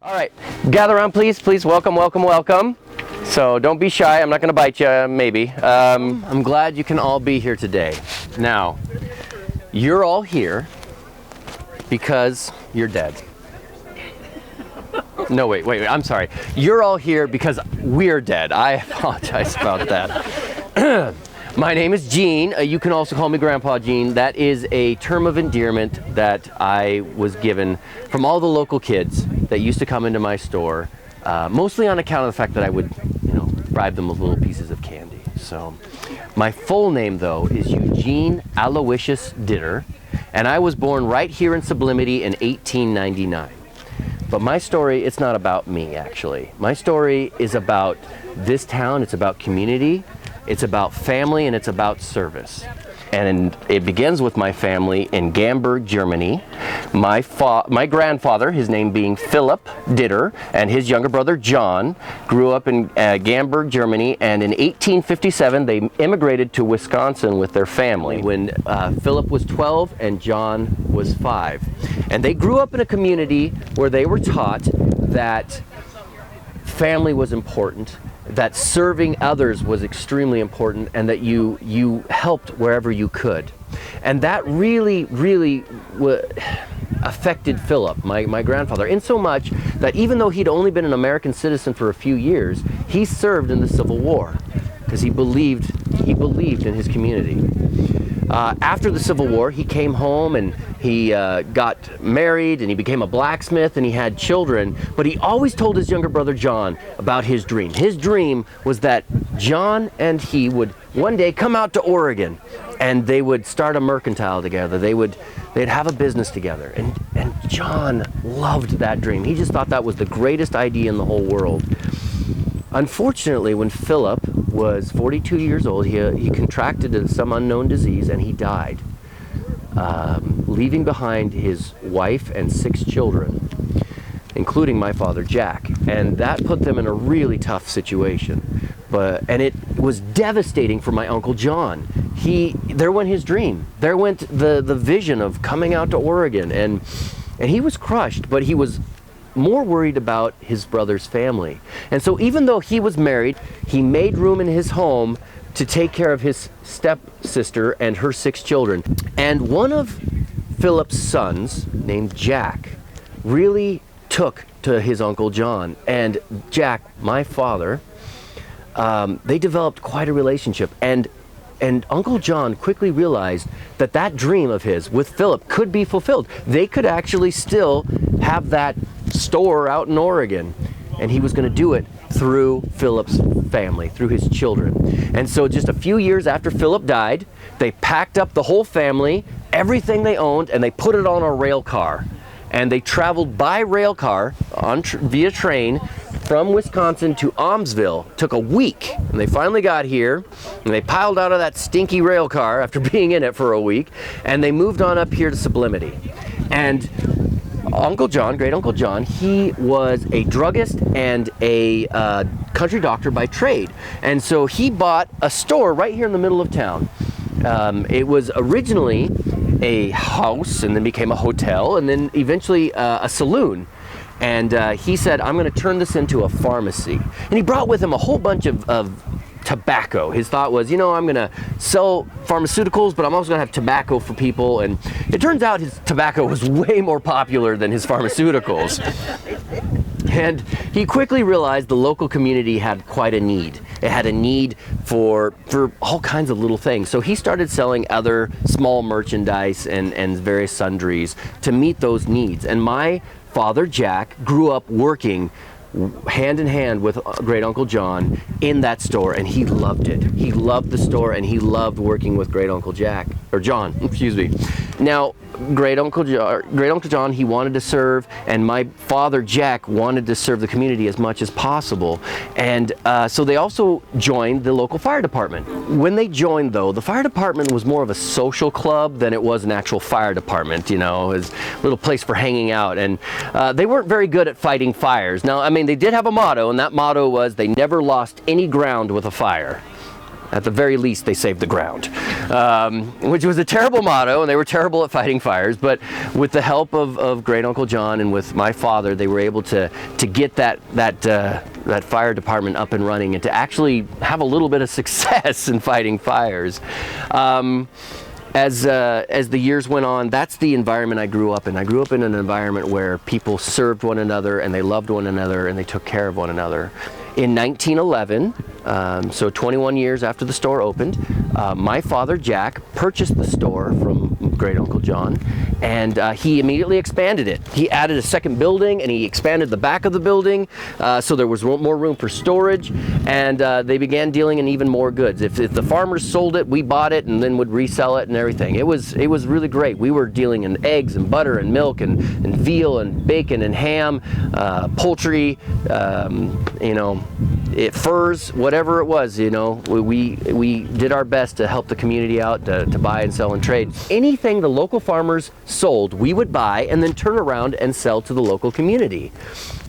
All right, gather around, please. Please, welcome, welcome, welcome. So don't be shy. I'm not going to bite you, maybe. I'm glad you can all be here today. Now, you're all here because you're dead. No, wait, I'm sorry. You're all here because we're dead. I apologize about that. My name is Gene. You can also call me Grandpa Gene. That is a term of endearment that I was given from all the local kids that used to come into my store, mostly on account of the fact that I would, bribe them with little pieces of candy. So, my full name, though, is Eugene Aloysius Ditter, and I was born right here in Sublimity in 1899. But my story, it's not about me, actually. My story is about this town, it's about community, it's about family, and it's about service. And it begins with my family in Gamburg, Germany. My grandfather, his name being Philip Ditter, and his younger brother John grew up in Gamburg, Germany, and in 1857 they immigrated to Wisconsin with their family when Philip was 12 and John was 5. And they grew up in a community where they were taught that family was important, that serving others was extremely important, and that you helped wherever you could. And that really affected Philip, my grandfather, in so much that even though he'd only been an American citizen for a few years, he served in the Civil War because he believed in his community. After the Civil War, he came home and he got married and he became a blacksmith and he had children, but he always told his younger brother John about his dream. His dream was that John and he would one day come out to Oregon and they would start a mercantile together. They'd have a business together. And John loved that dream. He just thought that was the greatest idea in the whole world. Unfortunately, when Philip was 42 years old, he contracted some unknown disease and he died, leaving behind his wife and 6 children, including my father, Jack. And that put them in a really tough situation. And it was devastating for my Uncle John. There went his dream. There went the vision of coming out to Oregon. And he was crushed, but he was more worried about his brother's family. And so even though he was married, he made room in his home to take care of his stepsister and her 6 children. And one of Philip's sons, named Jack, really took to his Uncle John. And Jack, my father, they developed quite a relationship. And Uncle John quickly realized that dream of his with Philip could be fulfilled. They could actually still have that store out in Oregon, and he was going to do it through Philip's family, through his children. And so just a few years after Philip died, they packed up the whole family, everything they owned, and they put it on a rail car. And they traveled by rail car via train from Wisconsin to Almsville. Took a week, and they finally got here, and they piled out of that stinky rail car after being in it for a week, and they moved on up here to Sublimity. And Uncle John, great Uncle John, he was a druggist and a country doctor by trade. And so he bought a store right here in the middle of town. It was originally a house and then became a hotel and then eventually a saloon. And he said, I'm going to turn this into a pharmacy. And he brought with him a whole bunch of tobacco. His thought was, I'm going to sell pharmaceuticals, but I'm also going to have tobacco for people. And it turns out his tobacco was way more popular than his pharmaceuticals. And he quickly realized the local community had quite a need. It had a need for all kinds of little things. So he started selling other small merchandise and various sundries to meet those needs. And my father, Jack, grew up working hand in hand with great Uncle John in that store, and he loved it. He loved the store, and he loved working with great Uncle John, excuse me. Now, great Uncle John, he wanted to serve, and my father, Jack, wanted to serve the community as much as possible. And so they also joined the local fire department. When they joined, though, the fire department was more of a social club than it was an actual fire department, it was a little place for hanging out. And they weren't very good at fighting fires. Now, I mean, they did have a motto, and that motto was they never lost any ground with a fire. At the very least, they saved the ground, which was a terrible motto, and they were terrible at fighting fires. But with the help of Great Uncle John and with my father, they were able to get that fire department up and running and to actually have a little bit of success in fighting fires. As the years went on, that's the environment I grew up in. I grew up in an environment where people served one another and they loved one another and they took care of one another. In 1911, so 21 years after the store opened, my father, Jack, purchased the store from Great Uncle John, and he immediately expanded it. He added a second building, and he expanded the back of the building, so there was more room for storage, and they began dealing in even more goods. If the farmers sold it, we bought it and then would resell it and everything. It was really great. We were dealing in eggs and butter and milk and veal and bacon and ham, poultry, furs, whatever it was, we did our best to help the community out, to buy and sell and trade. Anything the local farmers sold, we would buy and then turn around and sell to the local community.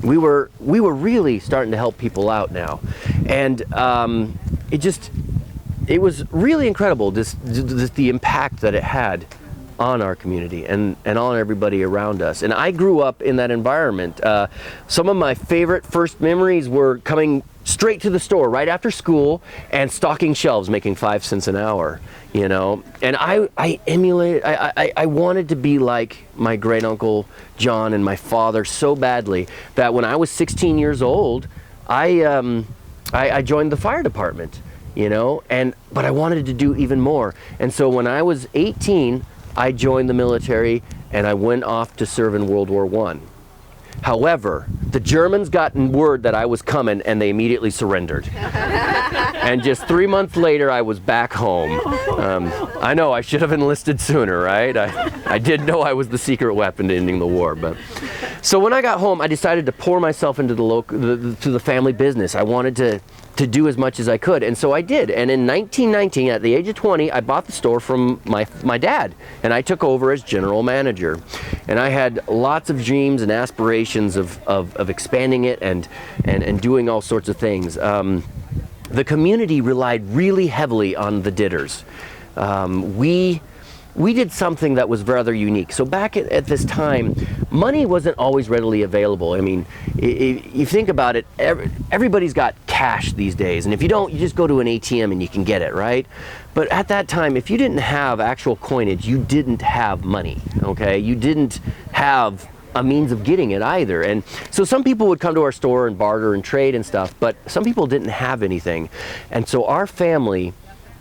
We were really starting to help people out now, and it was really incredible, just the impact that it had on our community and on everybody around us. And I grew up in that environment. Some of my favorite first memories were coming straight to the store right after school and stocking shelves, making 5 cents an hour, And I emulated, I wanted to be like my great uncle John and my father so badly that when I was 16 years old, I joined the fire department, but I wanted to do even more. And so when I was 18, I joined the military and I went off to serve in World War I. However, the Germans got word that I was coming and they immediately surrendered. And just 3 months later, I was back home. I know I should have enlisted sooner, right? I did know I was the secret weapon to ending the war. But so when I got home, I decided to pour myself into the family business. I wanted to do as much as I could, and so I did. And in 1919, at the age of 20, I bought the store from my dad, and I took over as general manager. And I had lots of dreams and aspirations of expanding it and doing all sorts of things. The community relied really heavily on the Ditters. We did something that was rather unique. So back at this time, money wasn't always readily available. I mean, if you think about it, everybody's got cash these days. And if you don't, you just go to an ATM and you can get it, right? But at that time, if you didn't have actual coinage, you didn't have money, okay? You didn't have a means of getting it either. And so some people would come to our store and barter and trade and stuff, but some people didn't have anything. And so our family,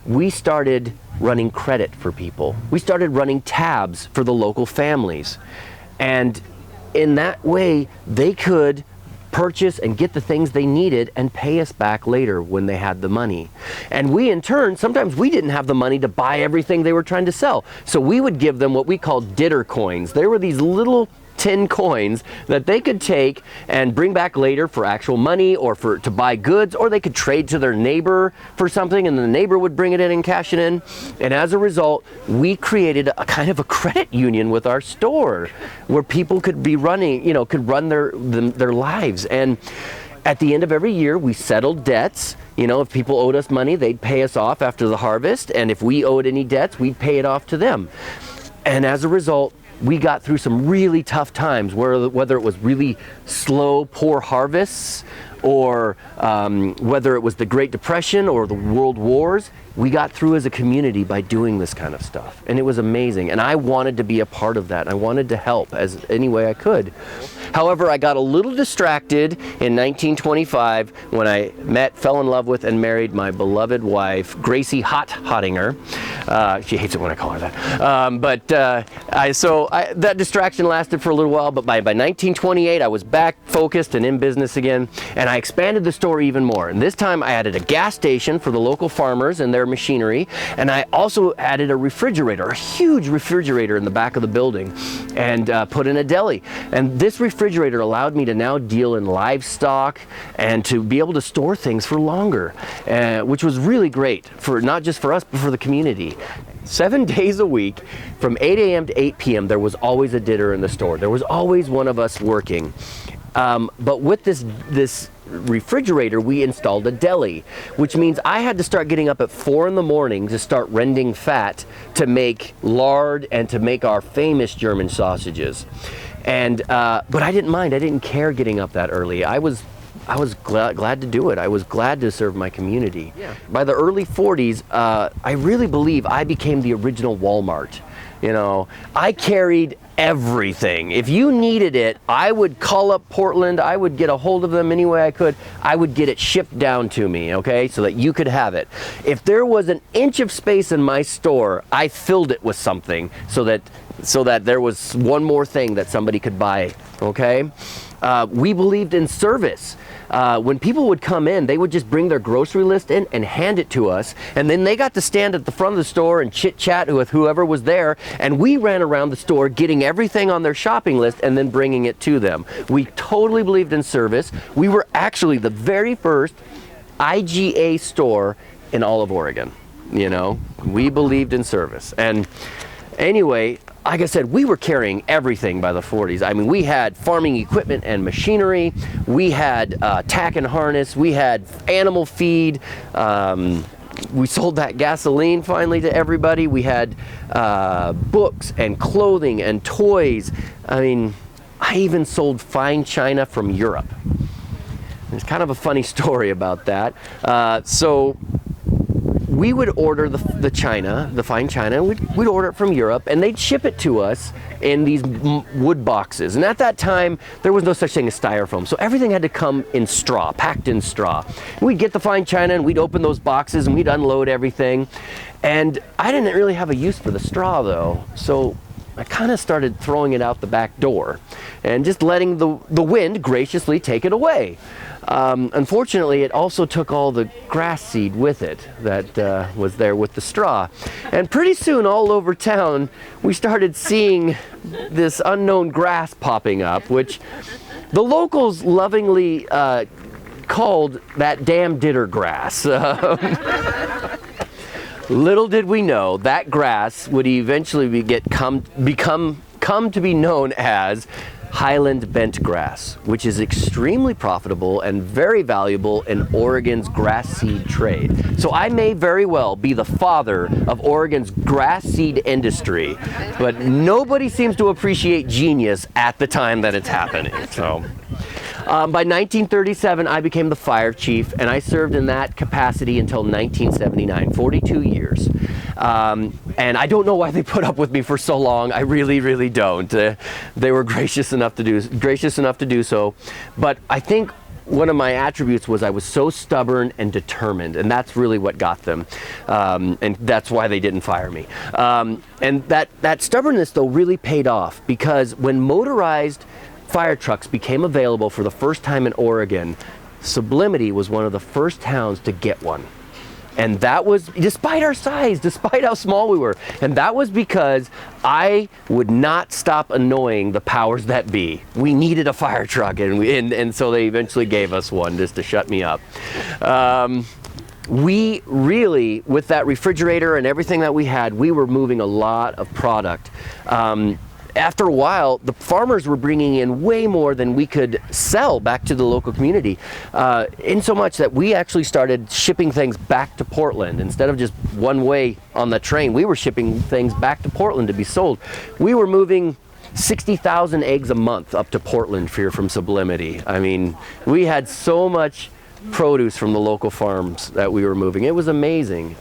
we started running credit for people. We started running tabs for the local families. And in that way, they could purchase and get the things they needed and pay us back later when they had the money. And we, in turn, sometimes we didn't have the money to buy everything they were trying to sell. So we would give them what we called Ditter coins. They were these little tin coins that they could take and bring back later for actual money or to buy goods, or they could trade to their neighbor for something and the neighbor would bring it in and cash it in. And as a result, we created a kind of a credit union with our store where people could be running, could run their lives. And at the end of every year, we settled debts. If people owed us money, they'd pay us off after the harvest. And if we owed any debts, we'd pay it off to them. And as a result, we got through some really tough times, whether it was really slow, poor harvests, or whether it was the Great Depression or the World Wars. We got through as a community by doing this kind of stuff. And it was amazing. And I wanted to be a part of that. I wanted to help as any way I could. However, I got a little distracted in 1925 when I fell in love with and married my beloved wife, Gracie Hottinger. She hates it when I call her that. That distraction lasted for a little while, but by 1928, I was back focused and in business again, and I expanded the store even more. And this time I added a gas station for the local farmers and their machinery, and I also added a refrigerator, a huge refrigerator in the back of the building, and put in a deli. And this refrigerator allowed me to now deal in livestock and to be able to store things for longer, which was really great, for not just for us, but for the community. 7 days a week, from 8 a.m. to 8 p.m., there was always a Ditter in the store. There was always one of us working. But with this refrigerator, we installed a deli, which means I had to start getting up at 4 in the morning to start rending fat to make lard and to make our famous German sausages. And but I didn't mind. I didn't care getting up that early. I was glad to do it. I was glad to serve my community. Yeah. By the early 40s, I really believe I became the original Walmart. You know, I carried everything. If you needed it, I would call up Portland. I would get a hold of them any way I could. I would get it shipped down to me, okay, so that you could have it. If there was an inch of space in my store, I filled it with something so that there was one more thing that somebody could buy, okay? We believed in service. When people would come in, they would just bring their grocery list in and hand it to us, and then they got to stand at the front of the store and chit-chat with whoever was there, and we ran around the store getting everything on their shopping list and then bringing it to them. We totally believed in service. We were actually the very first IGA store in all of Oregon. You know, we believed in service. And anyway, like I said, we were carrying everything by the 40s. I mean, we had farming equipment and machinery. We had tack and harness. We had animal feed. We sold that gasoline finally to everybody. We had books and clothing and toys. I mean, I even sold fine china from Europe. There's kind of a funny story about that. So we would order the china, the fine china, and we'd order it from Europe, and they'd ship it to us in these wood boxes. And at that time, there was no such thing as styrofoam, so everything had to come in straw, packed in straw. We'd get the fine china, and we'd open those boxes, and we'd unload everything. And I didn't really have a use for the straw, though, so I kind of started throwing it out the back door and just letting the wind graciously take it away. Unfortunately, it also took all the grass seed with it that was there with the straw. And pretty soon, all over town, we started seeing this unknown grass popping up, which the locals lovingly called that damn Ditter grass. Little did we know that grass would eventually come to be known as Highland bent grass, which is extremely profitable and very valuable in Oregon's grass seed trade. So I may very well be the father of Oregon's grass seed industry, but nobody seems to appreciate genius at the time that it's happening. So by 1937, I became the fire chief, and I served in that capacity until 1979, 42 years. And I don't know why they put up with me for so long. I really, really don't. They were gracious enough to do so. But I think one of my attributes was I was so stubborn and determined, and that's really what got them. And that's why they didn't fire me. And that stubbornness, though, really paid off, because when motorized fire trucks became available for the first time in Oregon, Sublimity was one of the first towns to get one. And that was despite our size, despite how small we were. And that was because I would not stop annoying the powers that be. We needed a fire truck, and so they eventually gave us one just to shut me up. We really, with that refrigerator and everything that we had, we were moving a lot of product. After a while, the farmers were bringing in way more than we could sell back to the local community, in so much that we actually started shipping things back to Portland. Instead of just one way on the train, we were shipping things back to Portland to be sold. We were moving 60,000 eggs a month up to Portland here from Sublimity. I mean, we had so much produce from the local farms that we were moving. It was amazing.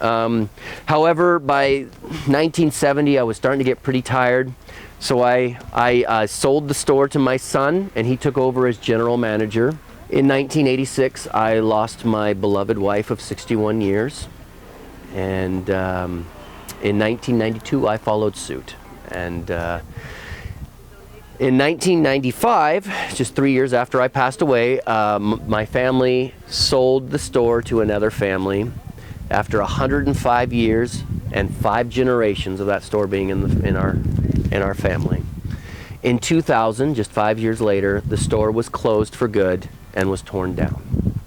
However, by 1970, I was starting to get pretty tired. So I sold the store to my son, and he took over as general manager. In 1986, I lost my beloved wife of 61 years. And in 1992, I followed suit. And in 1995, just 3 years after I passed away, my family sold the store to another family after 105 years and 5 generations of that store being in our family. In 2000, just 5 years later, the store was closed for good and was torn down.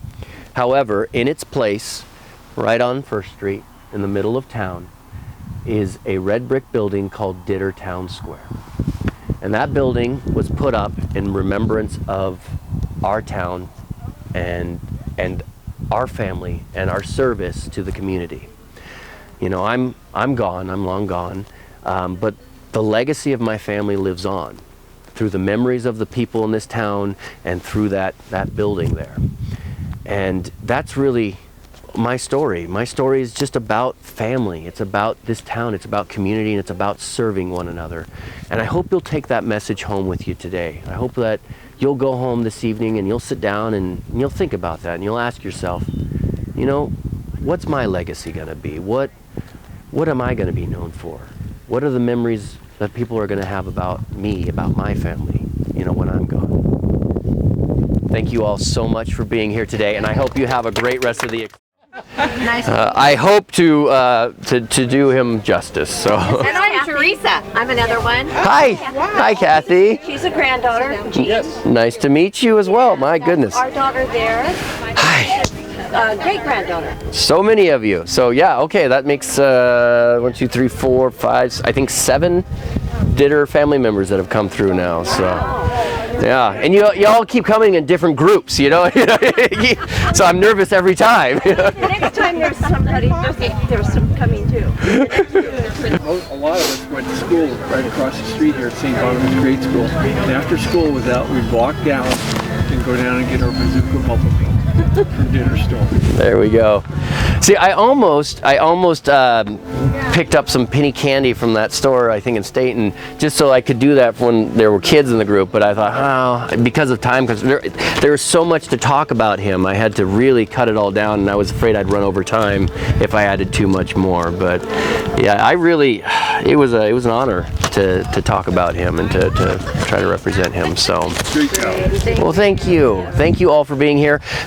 However, in its place, right on First Street, in the middle of town, is a red brick building called Ditter Town Square. And that building was put up in remembrance of our town and our family and our service to the community. You know, I'm gone, I'm long gone, but the legacy of my family lives on through the memories of the people in this town and through that building there. And that's really my story. My story is just about family. It's about this town. It's about community, and it's about serving one another. And I hope you'll take that message home with you today. I hope that you'll go home this evening and you'll sit down and you'll think about that and you'll ask yourself, you know, what's my legacy going to be? What am I going to be known for? What are the memories that people are going to have about me, about my family, you know, when I'm gone? Thank you all so much for being here today, and I hope you have a great rest of the Nice. I hope to do him justice. So. And I'm Teresa. I'm another one. Hi. Hi, Kathy. She's a granddaughter. Jean. Nice to meet you as well. My goodness. Our daughter there. Hi. Great granddaughter. So many of you. So yeah, okay, that makes 1, 2, 3, 4, 5, I think 7 Ditter family members that have come through now. So yeah, and you all keep coming in different groups, you know. So I'm nervous every time. Next time there's somebody, there's some coming too. A lot of us went to school right across the street here at St. Bonaventure's Grade School. And after school was out, we'd walk down and go down and get our bazooka bubble gum from Ditter store. There we go. See, I almost picked up some penny candy from that store, I think in Staten, just so I could do that when there were kids in the group. But I thought, oh, because of time, because there was so much to talk about him, I had to really cut it all down, and I was afraid I'd run over time if I added too much more. But yeah, it was an honor to talk about him and to try to represent him. So, well, thank you all for being here.